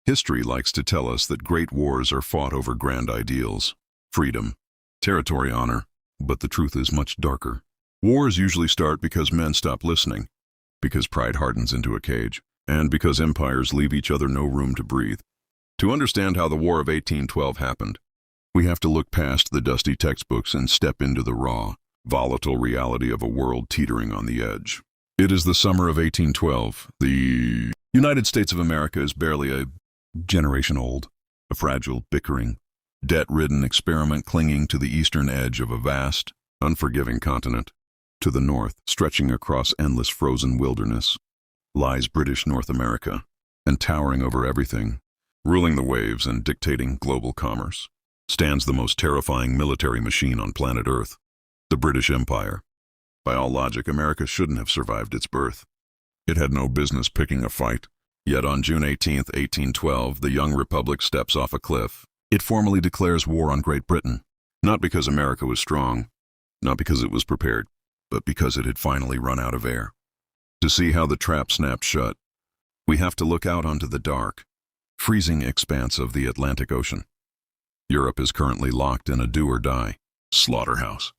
History likes to tell us that great wars are fought over grand ideals, freedom, territory honor, but the truth is much darker. Wars usually start because men stop listening, because pride hardens into a cage, and because empires leave each other no room to breathe. To understand how the War of 1812 happened, we have to look past the dusty textbooks and step into the raw, volatile reality of a world teetering on the edge. It is the summer of 1812. The United States of America is barely a generation old, a fragile, bickering, debt-ridden experiment clinging to the eastern edge of a vast, unforgiving continent. To the north, stretching across endless frozen wilderness, lies British North America, and towering over everything, ruling the waves and dictating global commerce, stands the most terrifying military machine on planet Earth, the British Empire. By all logic, America shouldn't have survived its birth. It had no business picking a fight. Yet on June 18, 1812, the young republic steps off a cliff. It formally declares war on Great Britain, not because America was strong, not because it was prepared, but because it had finally run out of air. To see how the trap snapped shut, we have to look out onto the dark, freezing expanse of the Atlantic Ocean. Europe is currently locked in a do-or-die slaughterhouse.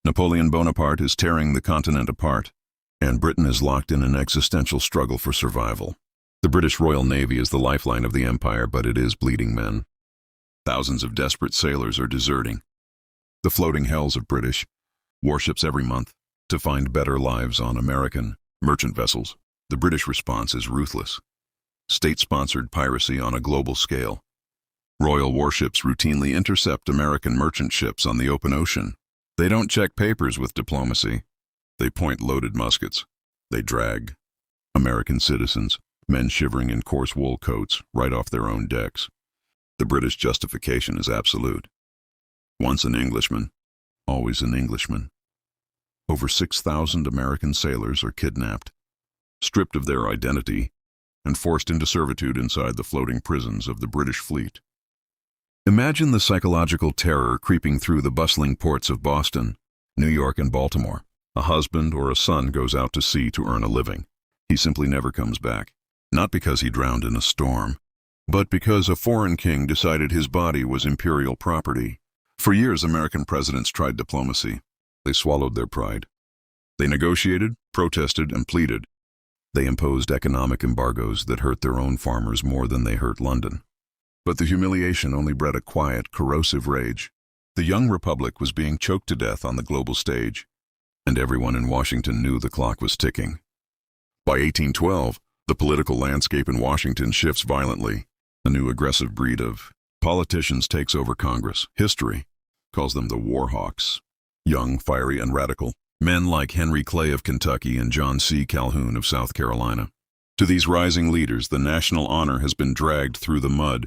Napoleon Bonaparte is tearing the continent apart, and Britain is locked in an existential struggle for survival. The British Royal Navy is the lifeline of the empire, but it is bleeding men. Thousands of desperate sailors are deserting the floating hells of British warships every month to find better lives on American merchant vessels. The British response is ruthless. State-sponsored piracy on a global scale. Royal warships routinely intercept American merchant ships on the open ocean. They don't check papers with diplomacy. They point loaded muskets. They drag American citizens, men shivering in coarse wool coats, right off their own decks. The British justification is absolute. Once an Englishman, always an Englishman. Over 6,000 American sailors are kidnapped, stripped of their identity, and forced into servitude inside the floating prisons of the British fleet. Imagine the psychological terror creeping through the bustling ports of Boston, New York, and Baltimore. A husband or a son goes out to sea to earn a living. He simply never comes back. Not because he drowned in a storm, but because a foreign king decided his body was imperial property. For years, American presidents tried diplomacy. They swallowed their pride. They negotiated, protested, and pleaded. They imposed economic embargoes that hurt their own farmers more than they hurt London. But the humiliation only bred a quiet, corrosive rage. The young republic was being choked to death on the global stage, and everyone in Washington knew the clock was ticking. By 1812, the political landscape in Washington shifts violently. A new aggressive breed of politicians takes over Congress. History calls them the War Hawks. Young, fiery, and radical. Men like Henry Clay of Kentucky and John C. Calhoun of South Carolina. To these rising leaders, the national honor has been dragged through the mud,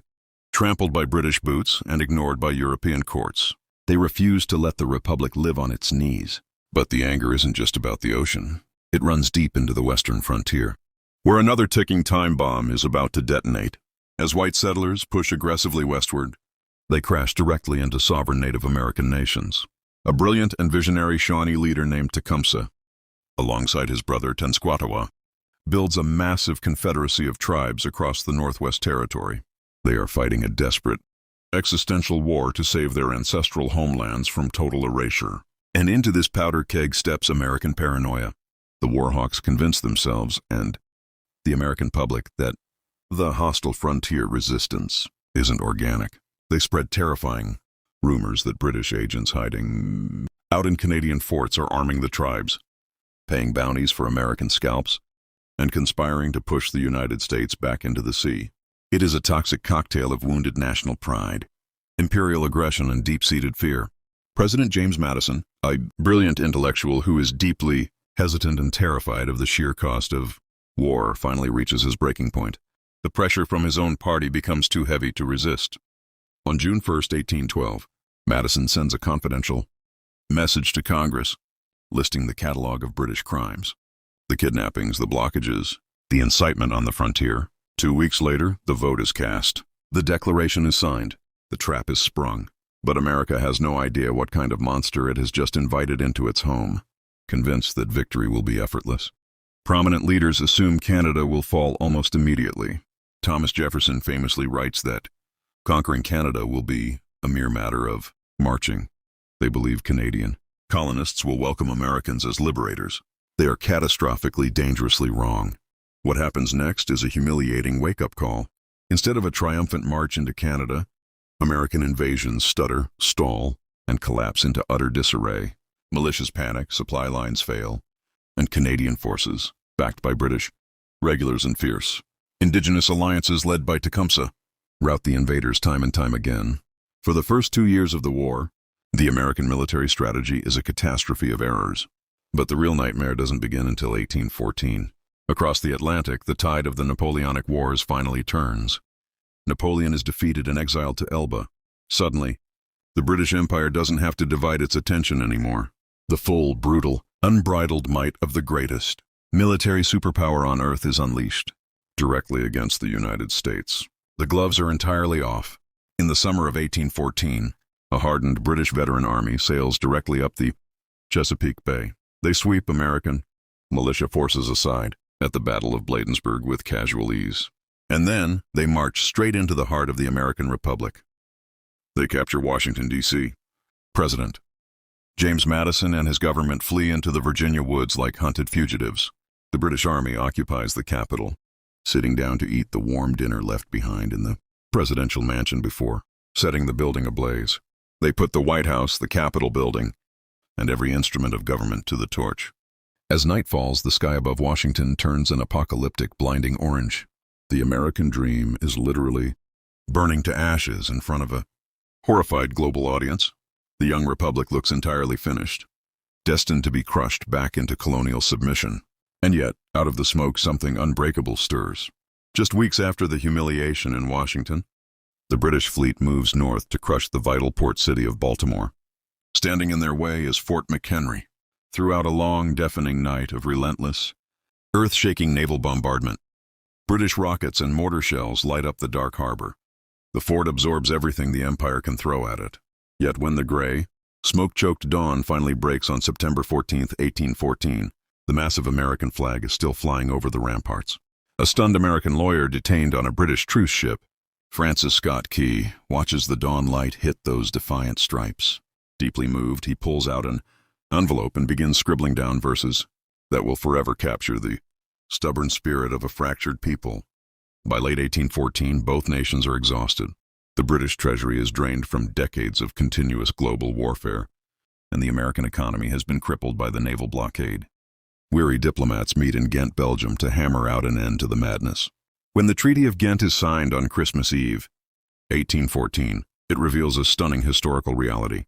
trampled by British boots and ignored by European courts. They refuse to let the republic live on its knees. But the anger isn't just about the ocean. It runs deep into the western frontier, where another ticking time bomb is about to detonate. As white settlers push aggressively westward, they crash directly into sovereign Native American nations. A brilliant and visionary Shawnee leader named Tecumseh, alongside his brother Tenskwatawa, builds a massive confederacy of tribes across the Northwest Territory. They are fighting a desperate, existential war to save their ancestral homelands from total erasure. And into this powder keg steps American paranoia. The Warhawks convince themselves and the American public that the hostile frontier resistance isn't organic. They spread terrifying rumors that British agents hiding out in Canadian forts are arming the tribes, paying bounties for American scalps, and conspiring to push the United States back into the sea. It is a toxic cocktail of wounded national pride, imperial aggression, and deep-seated fear. President James Madison, a brilliant intellectual who is deeply hesitant and terrified of the sheer cost of war, finally reaches his breaking point. The pressure from his own party becomes too heavy to resist. On June 1, 1812, Madison sends a confidential message to Congress, listing the catalog of British crimes. The kidnappings, the blockages, the incitement on the frontier. 2 weeks later, the vote is cast. The declaration is signed. The trap is sprung. But America has no idea what kind of monster it has just invited into its home, convinced that victory will be effortless. Prominent leaders assume Canada will fall almost immediately. Thomas Jefferson famously writes that conquering Canada will be a mere matter of marching. They believe Canadian colonists will welcome Americans as liberators. They are catastrophically, dangerously wrong. What happens next is a humiliating wake-up call. Instead of a triumphant march into Canada, American invasions stutter, stall, and collapse into utter disarray. Militias panic, supply lines fail, and Canadian forces, backed by British regulars and fierce indigenous alliances led by Tecumseh, rout the invaders time and time again. For the first 2 years of the war, the American military strategy is a catastrophe of errors. But the real nightmare doesn't begin until 1814. Across the Atlantic, the tide of the Napoleonic Wars finally turns. Napoleon is defeated and exiled to Elba. Suddenly, the British Empire doesn't have to divide its attention anymore. The full, brutal, unbridled might of the greatest military superpower on Earth is unleashed, directly against the United States. The gloves are entirely off. In the summer of 1814, a hardened British veteran army sails directly up the Chesapeake Bay. They sweep American militia forces aside at the Battle of Bladensburg with casual ease. And then they march straight into the heart of the American Republic. They capture Washington, D.C. President James Madison and his government flee into the Virginia woods like hunted fugitives. The British Army occupies the capital, sitting down to eat the warm dinner left behind in the presidential mansion before setting the building ablaze. They put the White House, the Capitol building, and every instrument of government to the torch. As night falls, the sky above Washington turns an apocalyptic, blinding orange. The American dream is literally burning to ashes in front of a horrified global audience. The young republic looks entirely finished, destined to be crushed back into colonial submission. And yet, out of the smoke, something unbreakable stirs. Just weeks after the humiliation in Washington, the British fleet moves north to crush the vital port city of Baltimore. Standing in their way is Fort McHenry. Throughout a long, deafening night of relentless, earth-shaking naval bombardment, British rockets and mortar shells light up the dark harbor. The fort absorbs everything the Empire can throw at it. Yet when the gray, smoke-choked dawn finally breaks on September 14, 1814, the massive American flag is still flying over the ramparts. A stunned American lawyer detained on a British truce ship, Francis Scott Key, watches the dawn light hit those defiant stripes. Deeply moved, he pulls out an envelope and begins scribbling down verses that will forever capture the stubborn spirit of a fractured people. By late 1814, both nations are exhausted. The British treasury is drained from decades of continuous global warfare, and the American economy has been crippled by the naval blockade. Weary diplomats meet in Ghent, Belgium, to hammer out an end to the madness. When the Treaty of Ghent is signed on Christmas Eve, 1814, it reveals a stunning historical reality.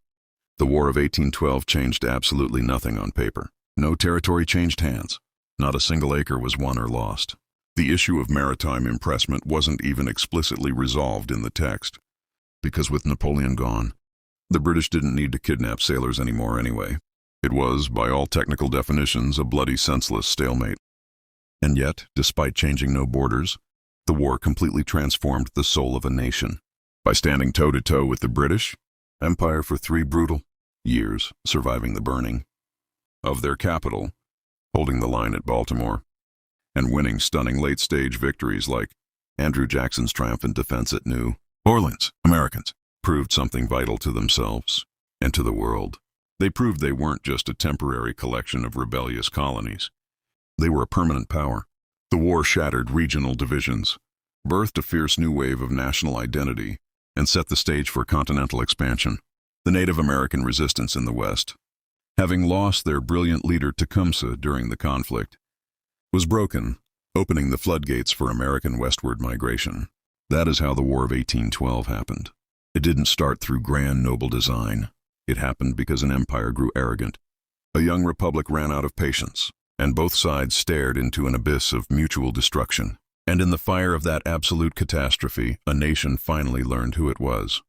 The War of 1812 changed absolutely nothing on paper. No territory changed hands. Not a single acre was won or lost. The issue of maritime impressment wasn't even explicitly resolved in the text, because with Napoleon gone, the British didn't need to kidnap sailors anymore anyway. It was, by all technical definitions, a bloody, senseless stalemate. And yet, despite changing no borders, the war completely transformed the soul of a nation. By standing toe-to-toe with the British Empire for 3 brutal years, surviving the burning of their capital, holding the line at Baltimore, and winning stunning late-stage victories like Andrew Jackson's triumphant defense at New Orleans, Americans proved something vital to themselves and to the world. They proved they weren't just a temporary collection of rebellious colonies. They were a permanent power. The war shattered regional divisions, birthed a fierce new wave of national identity, and set the stage for continental expansion. The Native American resistance in the West, having lost their brilliant leader Tecumseh during the conflict, was broken, opening the floodgates for American westward migration. That is how the War of 1812 happened. It didn't start through grand noble design. It happened because an empire grew arrogant. A young republic ran out of patience, and both sides stared into an abyss of mutual destruction. And in the fire of that absolute catastrophe, a nation finally learned who it was.